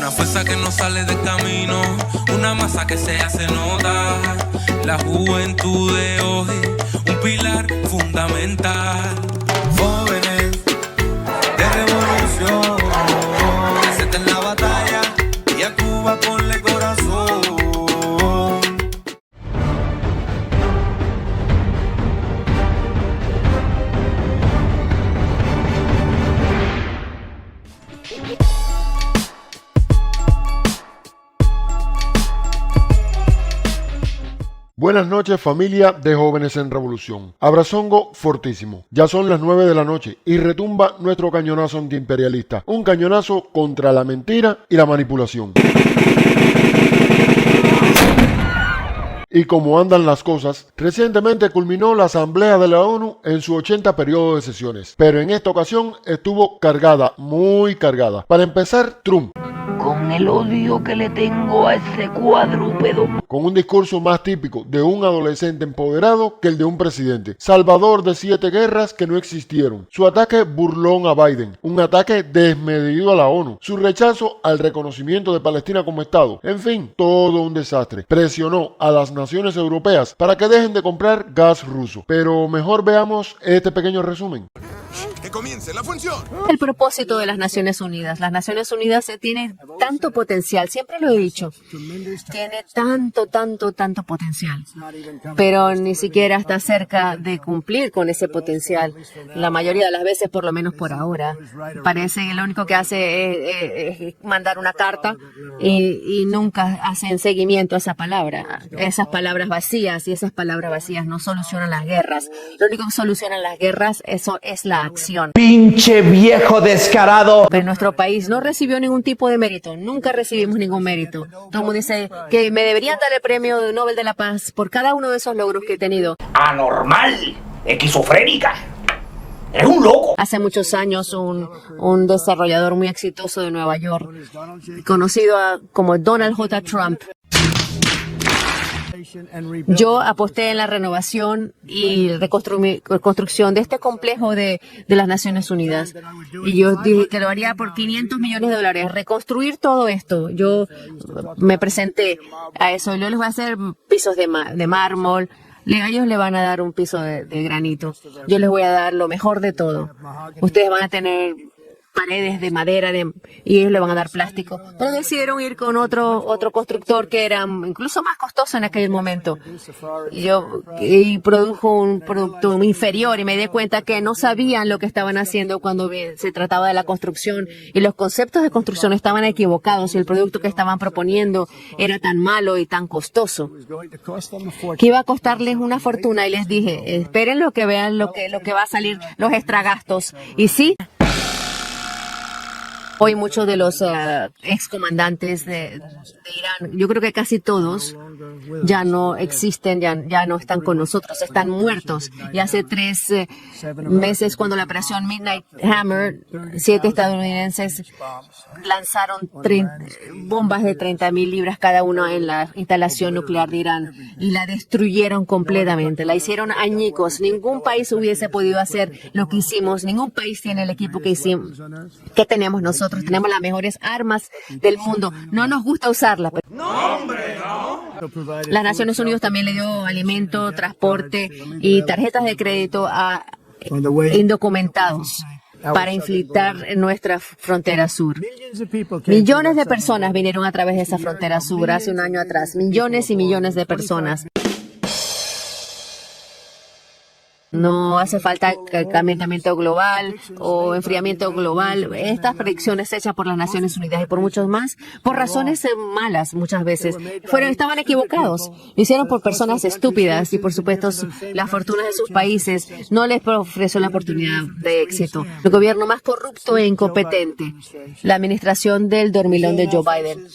Una fuerza que no sale del camino, una masa que se hace notar. La juventud de hoy, un pilar fundamental. Jóvenes de revolución, presenten en la batalla y a Cuba ponle corazón. Buenas noches, familia de Jóvenes en Revolución. Abrazongo fortísimo. Ya son las 9 de la noche y retumba nuestro cañonazo antiimperialista. Un cañonazo contra la mentira y la manipulación. Y como andan las cosas, recientemente culminó la Asamblea de la ONU en su 80 periodo de sesiones. Pero en esta ocasión estuvo cargada, muy cargada. Para empezar, Trump. Con el odio que le tengo a ese cuadrúpedo. Con un discurso más típico de un adolescente empoderado que el de un presidente. Salvador de 7 guerras que no existieron. Su ataque burlón a Biden. Un ataque desmedido a la ONU. Su rechazo al reconocimiento de Palestina como Estado. En fin, todo un desastre. Presionó a las naciones europeas para que dejen de comprar gas ruso. Pero mejor veamos este pequeño resumen. Que comience la función. El propósito de las Naciones Unidas. Las Naciones Unidas tienen tanto potencial, siempre lo he dicho. Tiene tanto potencial. Pero ni siquiera está cerca de cumplir con ese potencial. La mayoría de las veces, por lo menos por ahora, parece que lo único que hace es mandar una carta y nunca hacen seguimiento a esa palabra. Esas palabras vacías, y esas palabras vacías no solucionan las guerras. Lo único que soluciona las guerras, eso es la acción. ¡Pinche viejo descarado! Pero nuestro país no recibió ningún tipo de mérito. Nunca recibimos ningún mérito. Todo el mundo dice que me deberían dar el premio Nobel de la Paz por cada uno de esos logros que he tenido. ¡Anormal! ¡Esquizofrénica! ¡Eres un loco! Hace muchos años un desarrollador muy exitoso de Nueva York, conocido como Donald J. Trump, yo aposté en la renovación y reconstrucción de este complejo de las Naciones Unidas. Y yo dije que lo haría por $500 millones. Reconstruir todo esto. Yo me presenté a eso. Yo les voy a hacer pisos de mármol. Ellos le van a dar un piso de granito. Yo les voy a dar lo mejor de todo. Ustedes van a tener paredes de madera y ellos le van a dar plástico. Pero decidieron ir con otro constructor que era incluso más costoso en aquel momento. Y produjo un producto inferior y me di cuenta que no sabían lo que estaban haciendo cuando se trataba de la construcción y los conceptos de construcción estaban equivocados y el producto que estaban proponiendo era tan malo y tan costoso que iba a costarles una fortuna. Y les dije, esperen lo que vean lo que va a salir, los extragastos. Y sí, hoy muchos de los excomandantes de Irán, yo creo que casi todos ya no existen, ya no están con nosotros, están muertos. Y hace 3 meses, cuando la operación Midnight Hammer, 7 estadounidenses lanzaron bombas de 30,000 libras cada uno en la instalación nuclear de Irán y la destruyeron completamente, la hicieron añicos. Ningún país hubiese podido hacer lo que hicimos, ningún país tiene el equipo que tenemos nosotros. Tenemos las mejores armas del mundo. No nos gusta usarlas. No, hombre, no. Las Naciones Unidas también le dio alimento, transporte y tarjetas de crédito a indocumentados para infiltrar en nuestra frontera sur. Millones de personas vinieron a través de esa frontera sur hace un año atrás. Millones y millones de personas. No hace falta calentamiento global o enfriamiento global. Estas predicciones hechas por las Naciones Unidas y por muchos más, por razones malas muchas veces, estaban equivocados. Lo hicieron por personas estúpidas y, por supuesto, las fortunas de sus países no les ofreció la oportunidad de éxito. El gobierno más corrupto e incompetente, la administración del dormilón de Joe Biden.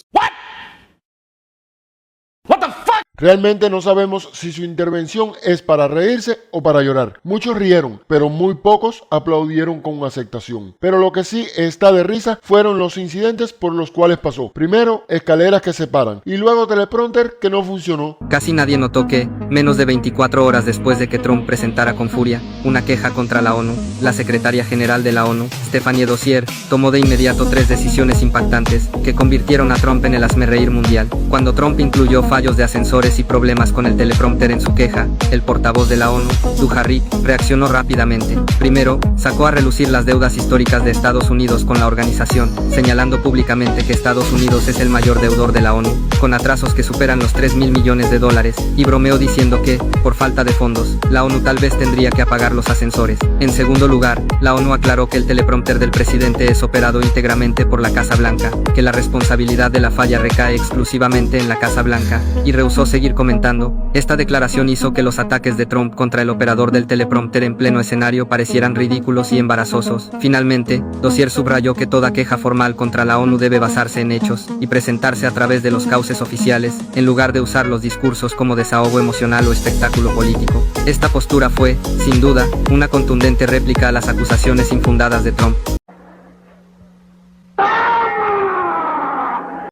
Realmente no sabemos si su intervención es para reírse o para llorar. Muchos rieron, pero muy pocos aplaudieron con aceptación. Pero lo que sí está de risa fueron los incidentes por los cuales pasó. Primero, escaleras que se paran, y luego teleprompter que no funcionó. Casi nadie notó que, menos de 24 horas después de que Trump presentara con furia una queja contra la ONU, la secretaria general de la ONU, Stephanie Dozier, tomó de inmediato 3 decisiones impactantes que convirtieron a Trump en el hazmerreír mundial. Cuando Trump incluyó fallos de ascensores y problemas con el teleprompter en su queja, el portavoz de la ONU, Dujarric, reaccionó rápidamente. Primero, sacó a relucir las deudas históricas de Estados Unidos con la organización, señalando públicamente que Estados Unidos es el mayor deudor de la ONU, con atrasos que superan los 3.000 millones de dólares, y bromeó diciendo que, por falta de fondos, la ONU tal vez tendría que apagar los ascensores. En segundo lugar, la ONU aclaró que el teleprompter del presidente es operado íntegramente por la Casa Blanca, que la responsabilidad de la falla recae exclusivamente en la Casa Blanca, y rehusó seguir comentando. Esta declaración hizo que los ataques de Trump contra el operador del teleprompter en pleno escenario parecieran ridículos y embarazosos. Finalmente, Dozier subrayó que toda queja formal contra la ONU debe basarse en hechos y presentarse a través de los cauces oficiales, en lugar de usar los discursos como desahogo emocional o espectáculo político. Esta postura fue, sin duda, una contundente réplica a las acusaciones infundadas de Trump.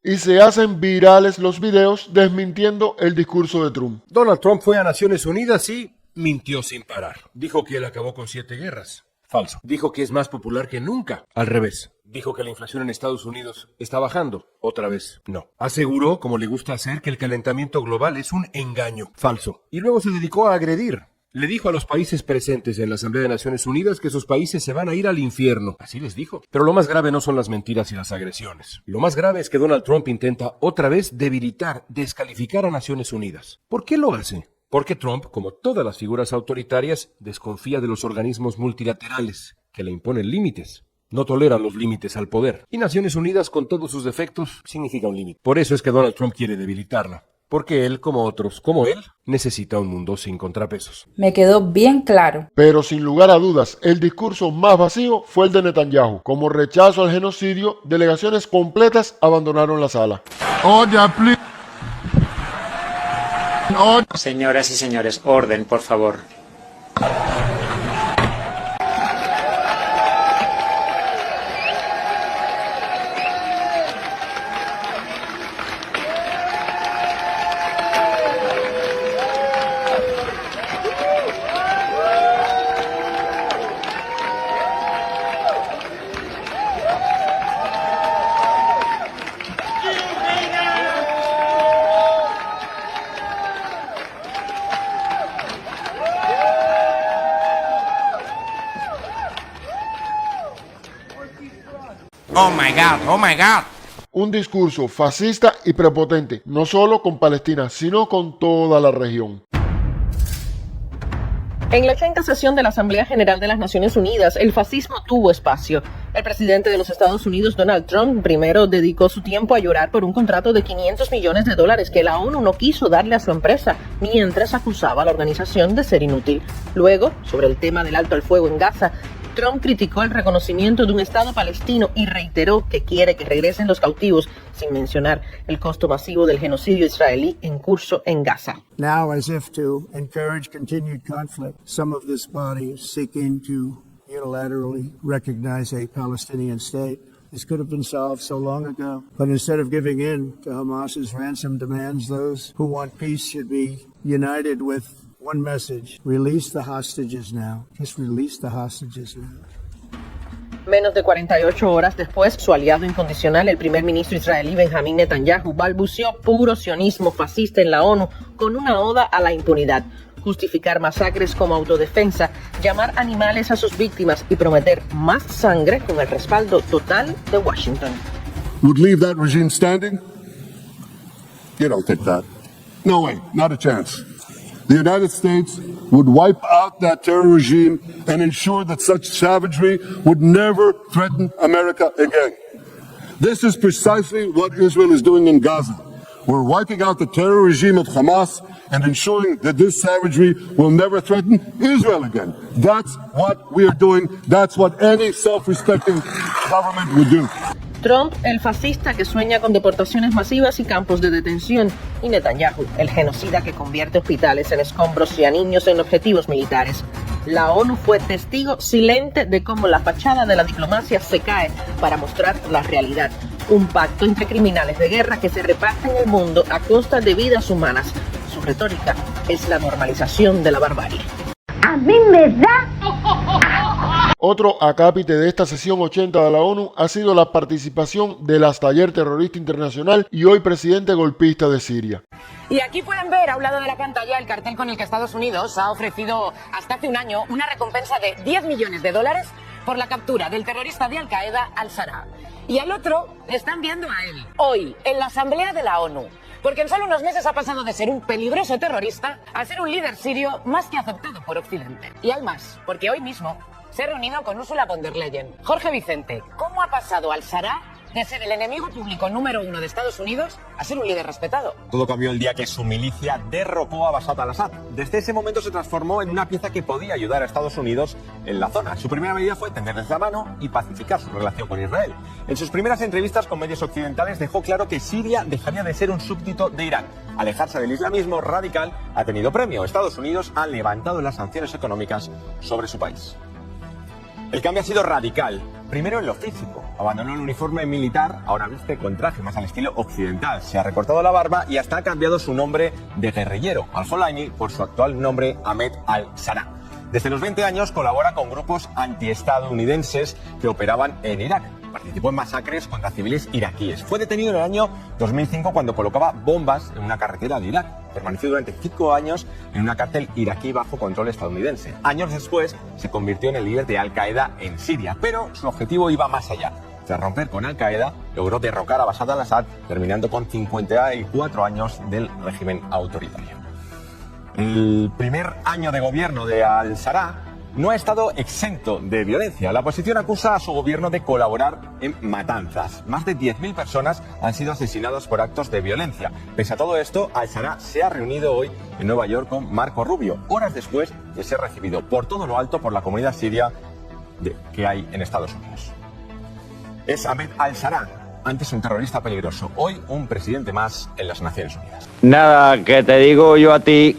Y se hacen virales los videos desmintiendo el discurso de Trump. Donald Trump fue a Naciones Unidas y mintió sin parar. Dijo que él acabó con 7 guerras. Falso. Dijo que es más popular que nunca. Al revés. Dijo que la inflación en Estados Unidos está bajando. Otra vez, no. Aseguró, como le gusta hacer, que el calentamiento global es un engaño. Falso. Y luego se dedicó a agredir. Le dijo a los países presentes en la Asamblea de Naciones Unidas que sus países se van a ir al infierno. Así les dijo. Pero lo más grave no son las mentiras y las agresiones. Lo más grave es que Donald Trump intenta otra vez debilitar, descalificar a Naciones Unidas. ¿Por qué lo hace? Porque Trump, como todas las figuras autoritarias, desconfía de los organismos multilaterales, que le imponen límites. No toleran los límites al poder. Y Naciones Unidas, con todos sus defectos, significa un límite. Por eso es que Donald Trump quiere debilitarla. Porque él, como otros, como él, necesita un mundo sin contrapesos. Me quedó bien claro. Pero sin lugar a dudas, el discurso más vacío fue el de Netanyahu. Como rechazo al genocidio, delegaciones completas abandonaron la sala. Señoras y señores, orden, por favor. Oh my God, oh my God. Un discurso fascista y prepotente, no solo con Palestina, sino con toda la región. En la 80ª sesión de la Asamblea General de las Naciones Unidas, el fascismo tuvo espacio. El presidente de los Estados Unidos, Donald Trump, primero dedicó su tiempo a llorar por un contrato de $500 millones que la ONU no quiso darle a su empresa, mientras acusaba a la organización de ser inútil. Luego, sobre el tema del alto al fuego en Gaza, Trump criticó el reconocimiento de un Estado palestino y reiteró que quiere que regresen los cautivos, sin mencionar el costo masivo del genocidio israelí en curso en Gaza. Now, as if to encourage continued conflict, some of this body is seeking to unilaterally recognize a Palestinian state. This could have been solved so long ago. But instead of giving in to Hamas's ransom demands, those who want peace should be united with one message: release the hostages now. Just release the hostages now. Menos de 48 horas después, su aliado incondicional, el primer ministro israelí Benjamín Netanyahu, balbuceó puro sionismo fascista en la ONU con una oda a la impunidad, justificar masacres como autodefensa, llamar animales a sus víctimas y prometer más sangre con el respaldo total de Washington. Would leave that regime standing? You don't think that. No way, not a chance. The United States would wipe out that terror regime and ensure that such savagery would never threaten America again. This is precisely what Israel is doing in Gaza. We're wiping out the terror regime of Hamas and ensuring that this savagery will never threaten Israel again. That's what we are doing. That's what any self-respecting government would do. Trump, el fascista que sueña con deportaciones masivas y campos de detención, y Netanyahu, el genocida que convierte hospitales en escombros y a niños en objetivos militares. La ONU fue testigo silente de cómo la fachada de la diplomacia se cae para mostrar la realidad. Un pacto entre criminales de guerra que se reparten el mundo a costa de vidas humanas. Su retórica es la normalización de la barbarie. A mí me da... Otro acápite de esta sesión 80 de la ONU ha sido la participación del hasta ayer terrorista internacional y hoy presidente golpista de Siria. Y aquí pueden ver a un lado de la pantalla el cartel con el que Estados Unidos ha ofrecido hasta hace un año una recompensa de $10 millones por la captura del terrorista de Al-Qaeda al-Sarraj. Y al otro le están viendo a él, hoy, en la Asamblea de la ONU. Porque en solo unos meses ha pasado de ser un peligroso terrorista a ser un líder sirio más que aceptado por Occidente. Y hay más, porque hoy mismo se ha reunido con Ursula von der Leyen. Jorge Vicente, ¿cómo ha pasado al-Sarraj de ser el enemigo público número 1 de Estados Unidos a ser un líder respetado? Todo cambió el día que su milicia derrocó a Bashar al-Assad. Desde ese momento se transformó en una pieza que podía ayudar a Estados Unidos en la zona. Su primera medida fue tenderles la mano y pacificar su relación con Israel. En sus primeras entrevistas con medios occidentales dejó claro que Siria dejaría de ser un súbdito de Irán. Alejarse del islamismo radical ha tenido premio. Estados Unidos ha levantado las sanciones económicas sobre su país. El cambio ha sido radical. Primero en lo físico. Abandonó el uniforme militar, ahora viste con traje más al estilo occidental. Se ha recortado la barba y hasta ha cambiado su nombre de guerrillero, al-Jolaini, por su actual nombre Ahmed al-Sarraj. Desde los 20 años colabora con grupos antiestadounidenses que operaban en Irak. Participó en masacres contra civiles iraquíes. Fue detenido en el año 2005 cuando colocaba bombas en una carretera de Irak. Permaneció durante 5 años en una cárcel iraquí bajo control estadounidense. Años después se convirtió en el líder de Al-Qaeda en Siria, pero su objetivo iba más allá. Tras romper con Al-Qaeda, logró derrocar a Bashar al-Assad, terminando con 54 años del régimen autoritario. El primer año de gobierno de al-Sarraj no ha estado exento de violencia. La oposición acusa a su gobierno de colaborar en matanzas. Más de 10.000 personas han sido asesinadas por actos de violencia. Pese a todo esto, al-Sarraj se ha reunido hoy en Nueva York con Marco Rubio, horas después de ser recibido por todo lo alto por la comunidad siria que hay en Estados Unidos. Es Ahmed al-Sarraj, antes un terrorista peligroso, hoy un presidente más en las Naciones Unidas. Nada que te digo yo a ti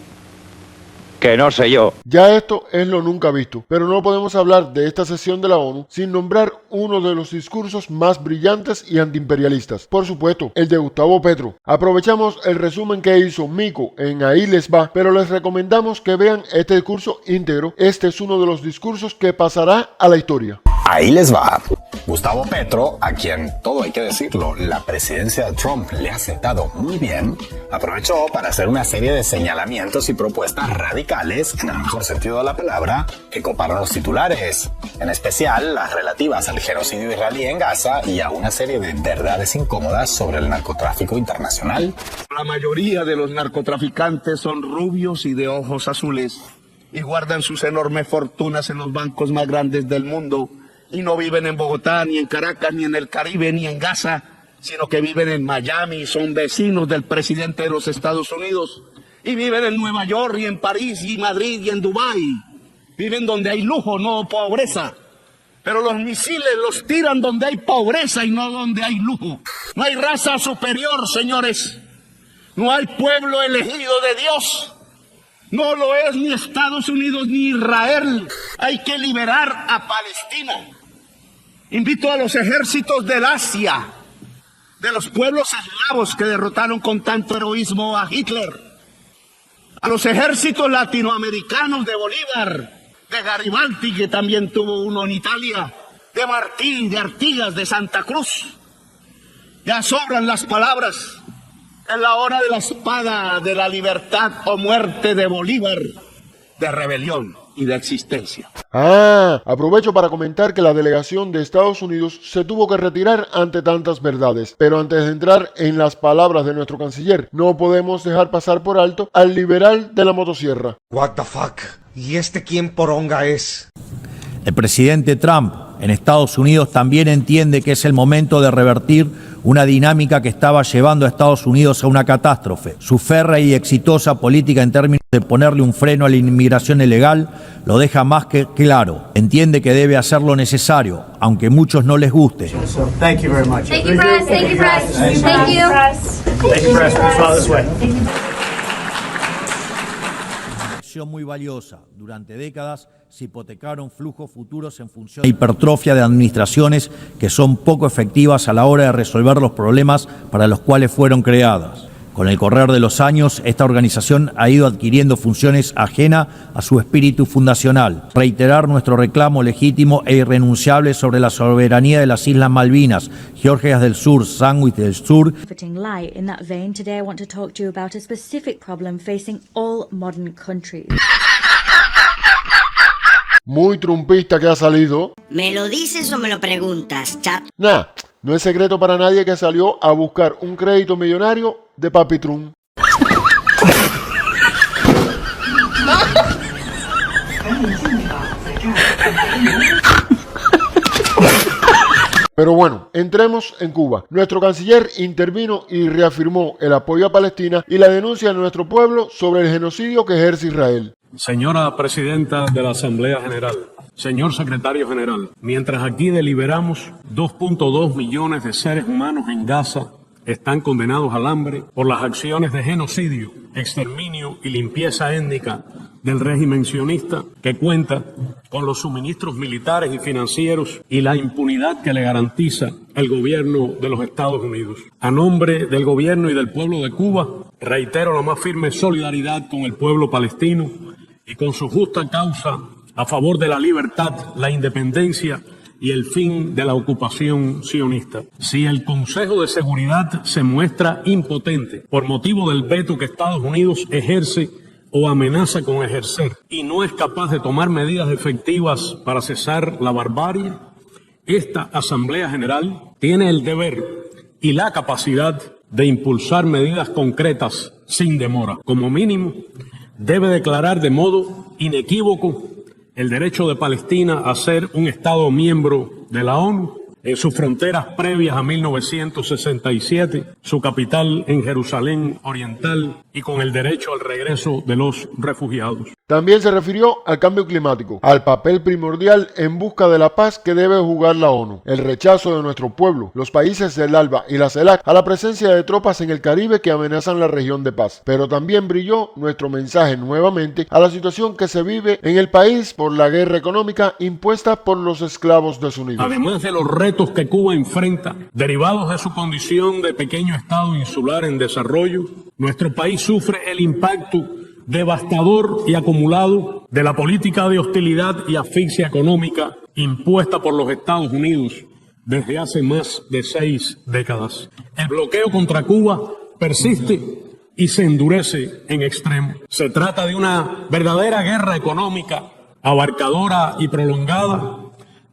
que no sé yo. Ya esto es lo nunca visto, pero no podemos hablar de esta sesión de la ONU sin nombrar uno de los discursos más brillantes y antiimperialistas. Por supuesto, el de Gustavo Petro. Aprovechamos el resumen que hizo Mico en Ahí les va, pero les recomendamos que vean este discurso íntegro. Este es uno de los discursos que pasará a la historia. Ahí les va. Gustavo Petro, a quien, todo hay que decirlo, la presidencia de Trump le ha sentado muy bien, aprovechó para hacer una serie de señalamientos y propuestas radicales, en el mejor sentido de la palabra, que coparon los titulares, en especial las relativas al genocidio israelí en Gaza y a una serie de verdades incómodas sobre el narcotráfico internacional. La mayoría de los narcotraficantes son rubios y de ojos azules y guardan sus enormes fortunas en los bancos más grandes del mundo. Y no viven en Bogotá, ni en Caracas, ni en el Caribe, ni en Gaza, sino que viven en Miami, son vecinos del presidente de los Estados Unidos. Y viven en Nueva York, y en París, y Madrid, y en Dubái. Viven donde hay lujo, no pobreza. Pero los misiles los tiran donde hay pobreza y no donde hay lujo. No hay raza superior, señores. No hay pueblo elegido de Dios. No lo es ni Estados Unidos ni Israel. Hay que liberar a Palestina. Invito a los ejércitos del Asia, de los pueblos eslavos que derrotaron con tanto heroísmo a Hitler, a los ejércitos latinoamericanos de Bolívar, de Garibaldi, que también tuvo uno en Italia, de Martí, de Artigas, de Santa Cruz. Ya sobran las palabras. Es la hora de la espada, de la libertad o muerte de Bolívar, de rebelión y de existencia. Aprovecho para comentar que la delegación de Estados Unidos se tuvo que retirar ante tantas verdades. Pero antes de entrar en las palabras de nuestro canciller, no podemos dejar pasar por alto al liberal de la motosierra. What the fuck? ¿Y este quién poronga es? El presidente Trump en Estados Unidos también entiende que es el momento de revertir una dinámica que estaba llevando a Estados Unidos a una catástrofe. Su férrea y exitosa política en términos de ponerle un freno a la inmigración ilegal lo deja más que claro. Entiende que debe hacer lo necesario, aunque a muchos no les guste. Thank you very much. Thank you, press. Thank you, press. Thank you. Thank you, press. Please follow this way. Muy valiosa. Durante décadas se hipotecaron flujos futuros en función de hipertrofia de administraciones que son poco efectivas a la hora de resolver los problemas para los cuales fueron creadas. Con el correr de los años, esta organización ha ido adquiriendo funciones ajenas a su espíritu fundacional. Reiterar nuestro reclamo legítimo e irrenunciable sobre la soberanía de las Islas Malvinas, Georgias del Sur, Sandwich del Sur. In that vein, today I want to talk to you about a specific problem facing all modern countries. Muy trumpista que ha salido. ¿Me lo dices o me lo preguntas, chat? Nah, no es secreto para nadie que salió a buscar un crédito millonario de Papi Trump. Pero bueno, entremos en Cuba. Nuestro canciller intervino y reafirmó el apoyo a Palestina y la denuncia de nuestro pueblo sobre el genocidio que ejerce Israel. Señora Presidenta de la Asamblea General, señor Secretario General, mientras aquí deliberamos, 2.2 millones de seres humanos en Gaza están condenados al hambre por las acciones de genocidio, exterminio y limpieza étnica del régimen sionista, que cuenta con los suministros militares y financieros y la impunidad que le garantiza el gobierno de los Estados Unidos. A nombre del gobierno y del pueblo de Cuba, reitero la más firme solidaridad con el pueblo palestino y con su justa causa a favor de la libertad, la independencia y el fin de la ocupación sionista. Si el Consejo de Seguridad se muestra impotente por motivo del veto que Estados Unidos ejerce o amenaza con ejercer y no es capaz de tomar medidas efectivas para cesar la barbarie, esta Asamblea General tiene el deber y la capacidad de impulsar medidas concretas sin demora. Como mínimo, debe declarar de modo inequívoco el derecho de Palestina a ser un Estado miembro de la ONU en sus fronteras previas a 1967, su capital en Jerusalén Oriental y con el derecho al regreso de los refugiados. También se refirió al cambio climático, al papel primordial en busca de la paz que debe jugar la ONU, el rechazo de nuestro pueblo, los países del ALBA y la CELAC a la presencia de tropas en el Caribe que amenazan la región de paz. Pero también brilló nuestro mensaje nuevamente a la situación que se vive en el país por la guerra económica impuesta por los esclavos desunidos. Además de los retos que Cuba enfrenta, derivados de su condición de pequeño estado insular en desarrollo, nuestro país sufre el impacto devastador y acumulado de la política de hostilidad y asfixia económica impuesta por los Estados Unidos desde hace más de 6 décadas. El bloqueo contra Cuba persiste y se endurece en extremo. Se trata de una verdadera guerra económica abarcadora y prolongada,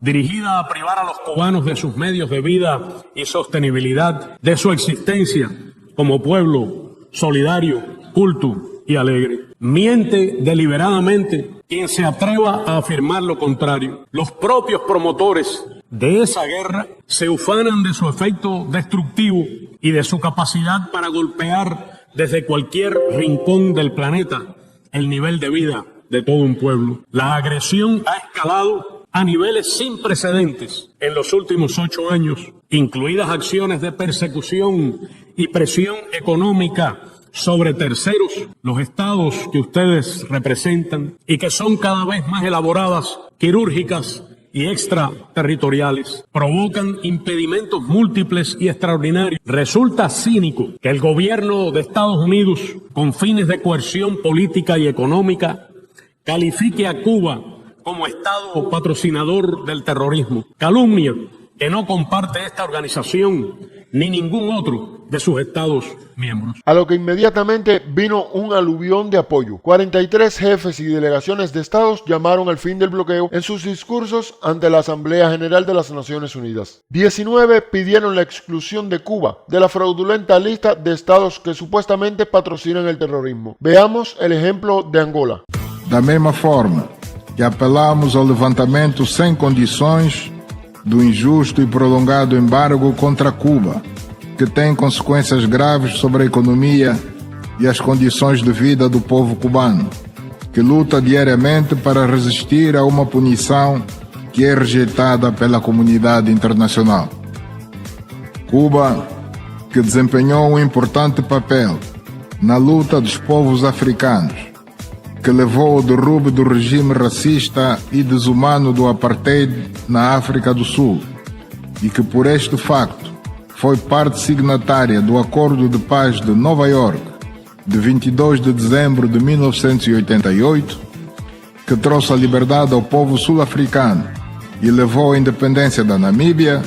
dirigida a privar a los cubanos de sus medios de vida y sostenibilidad, de su existencia como pueblo solidario, culto y alegre. Miente deliberadamente quien se atreva a afirmar lo contrario. Los propios promotores de esa guerra se ufanan de su efecto destructivo y de su capacidad para golpear desde cualquier rincón del planeta el nivel de vida de todo un pueblo. La agresión ha escalado a niveles sin precedentes en los últimos 8 años, incluidas acciones de persecución y presión económica sobre terceros, los estados que ustedes representan y que son cada vez más elaboradas, quirúrgicas y extraterritoriales, provocan impedimentos múltiples y extraordinarios. Resulta cínico que el gobierno de Estados Unidos, con fines de coerción política y económica, califique a Cuba como Estado patrocinador del terrorismo. Calumnia que no comparte esta organización ni ningún otro de sus Estados miembros. A lo que inmediatamente vino un aluvión de apoyo. 43 jefes y delegaciones de estados llamaron al fin del bloqueo en sus discursos ante la Asamblea General de las Naciones Unidas. 19 pidieron la exclusión de Cuba de la fraudulenta lista de estados que supuestamente patrocinan el terrorismo. Veamos el ejemplo de Angola. Da mesma forma que apelamos ao levantamento sem condições do injusto e prolongado embargo contra Cuba, que tem consequências graves sobre a economia e as condições de vida do povo cubano, que luta diariamente para resistir a uma punição que é rejeitada pela comunidade internacional. Cuba, que desempenhou um importante papel na luta dos povos africanos, que levou ao derrube do regime racista e desumano do apartheid na África do Sul, e que por este facto foi parte signatária do Acordo de Paz de Nova York, de 22 de dezembro de 1988, que trouxe a liberdade ao povo sul-africano e levou à independência da Namíbia,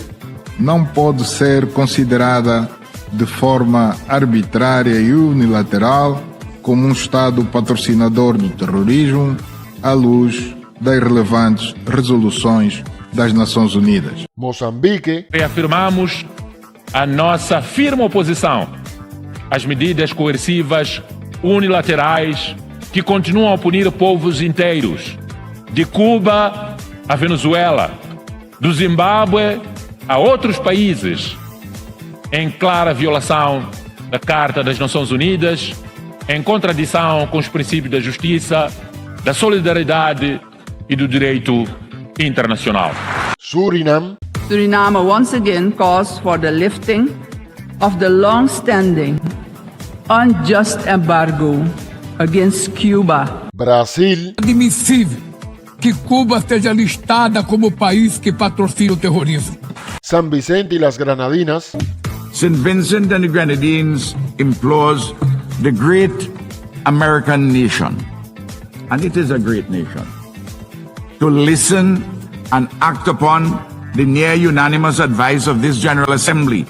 não pode ser considerada de forma arbitrária e unilateral como um Estado patrocinador do terrorismo à luz das relevantes resoluções das Nações Unidas. Moçambique. Reafirmamos a nossa firme oposição às medidas coercivas unilaterais que continuam a punir povos inteiros, de Cuba a Venezuela, do Zimbábue a outros países, em clara violação da Carta das Nações Unidas, em contradição com os princípios da justiça, da solidariedade e do direito internacional. Suriname. Suriname once again calls for the lifting of the long-standing, unjust embargo against Cuba. Brasil. Admissível que Cuba esteja listada como país que patrocina o terrorismo. San Vicente y las Granadinas. St. Vincent and the Grenadines implores the great American nation, and it is a great nation, to listen and act upon the near unanimous advice of this General Assembly,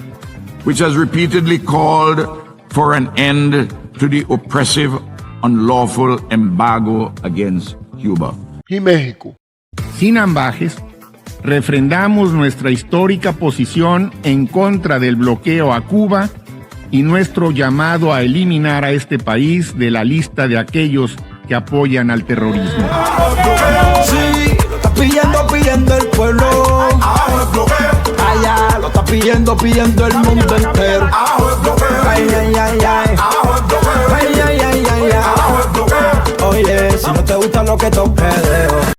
which has repeatedly called for an end to the oppressive, unlawful embargo against Cuba. Y México. Sin ambajes, refrendamos nuestra histórica posición en contra del bloqueo a Cuba y nuestro llamado a eliminar a este país de la lista de aquellos que apoyan al terrorismo. Sí, lo está pidiendo el pueblo. Allá lo está pidiendo el mundo entero. Ay, ay, ay, ay. Ay, ay, ay, ay, ay. Oye, si no te gusta lo que toque,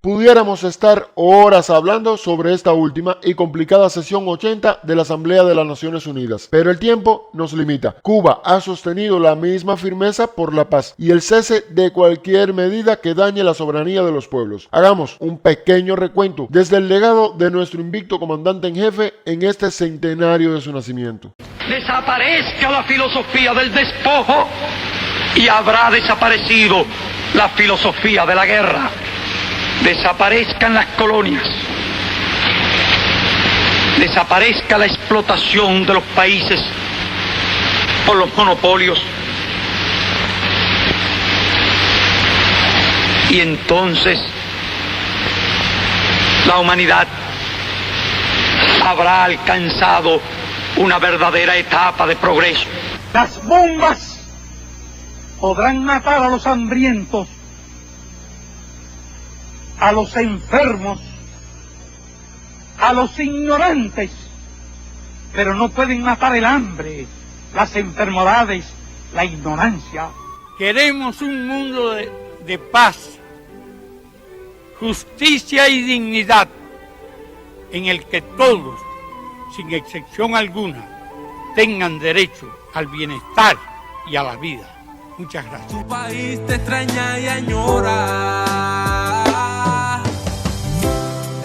Pudiéramos estar horas hablando sobre esta última y complicada sesión 80 de la Asamblea de las Naciones Unidas, pero el tiempo nos limita. Cuba ha sostenido la misma firmeza por la paz y el cese de cualquier medida que dañe la soberanía de los pueblos. Hagamos un pequeño recuento desde el legado de nuestro invicto comandante en jefe en este centenario de su nacimiento. Desaparezca la filosofía del despojo y habrá desaparecido la filosofía de la guerra. Desaparezcan las colonias, desaparezca la explotación de los países por los monopolios, y entonces la humanidad habrá alcanzado una verdadera etapa de progreso. Las bombas podrán matar a los hambrientos, a los enfermos, a los ignorantes, pero no pueden matar el hambre, las enfermedades, la ignorancia. Queremos un mundo de paz, justicia y dignidad, en el que todos, sin excepción alguna, tengan derecho al bienestar y a la vida. Muchas gracias. Tu país te extraña y añora.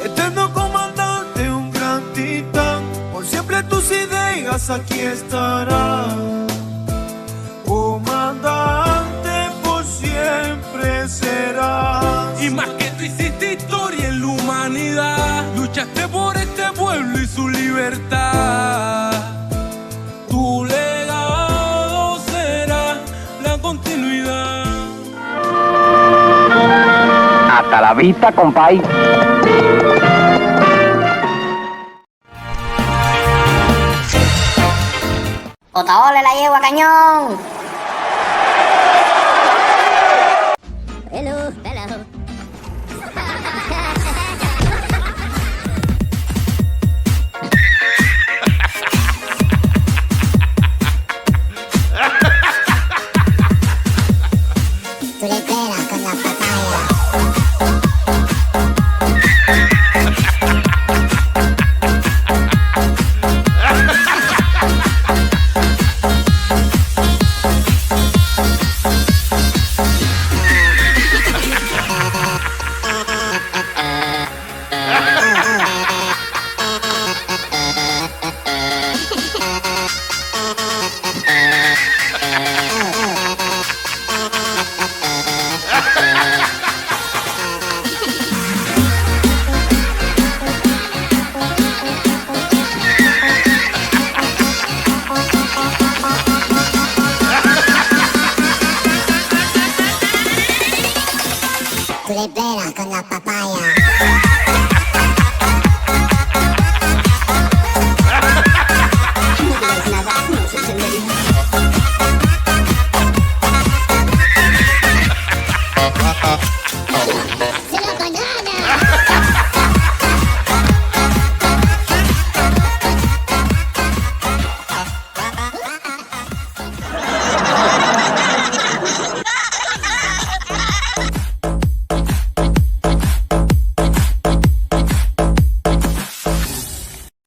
Eterno comandante, un gran titán, por siempre tus ideas aquí estarán. Comandante, por siempre serás. Y más que tú hiciste historia en la humanidad, luchaste por este pueblo y su libertad. Tu legado será la continuidad. Hasta la vista, compay. Otaole la yegua cañón. Hello, hello. con la papaya. No digas nada, no se entendería. ¡Se la banana!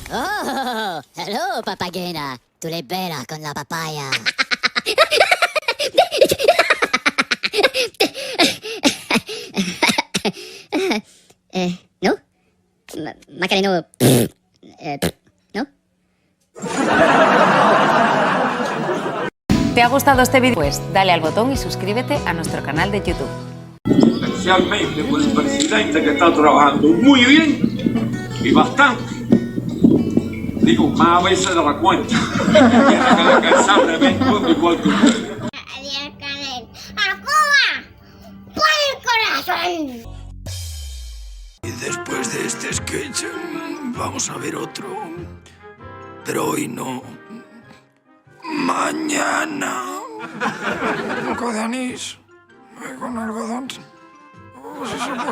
Oh, hello, papagena. Tú le veras con la papaya. ¿No? Macareno. ¿No? ¿Te ha gustado este vídeo? Pues dale al botón y suscríbete a nuestro canal de YouTube. Especialmente por el presidente que está trabajando muy bien y bastante. Digo, más a veces de la cuenta. Tiene que cansablemente igual que usted. Adiós, Canel. ¡A Cuba! ¡Por el corazón! Y después de este sketch vamos a ver otro. Pero hoy no. Mañana. Un poco de anís. Con algodón. Oh, si se puede.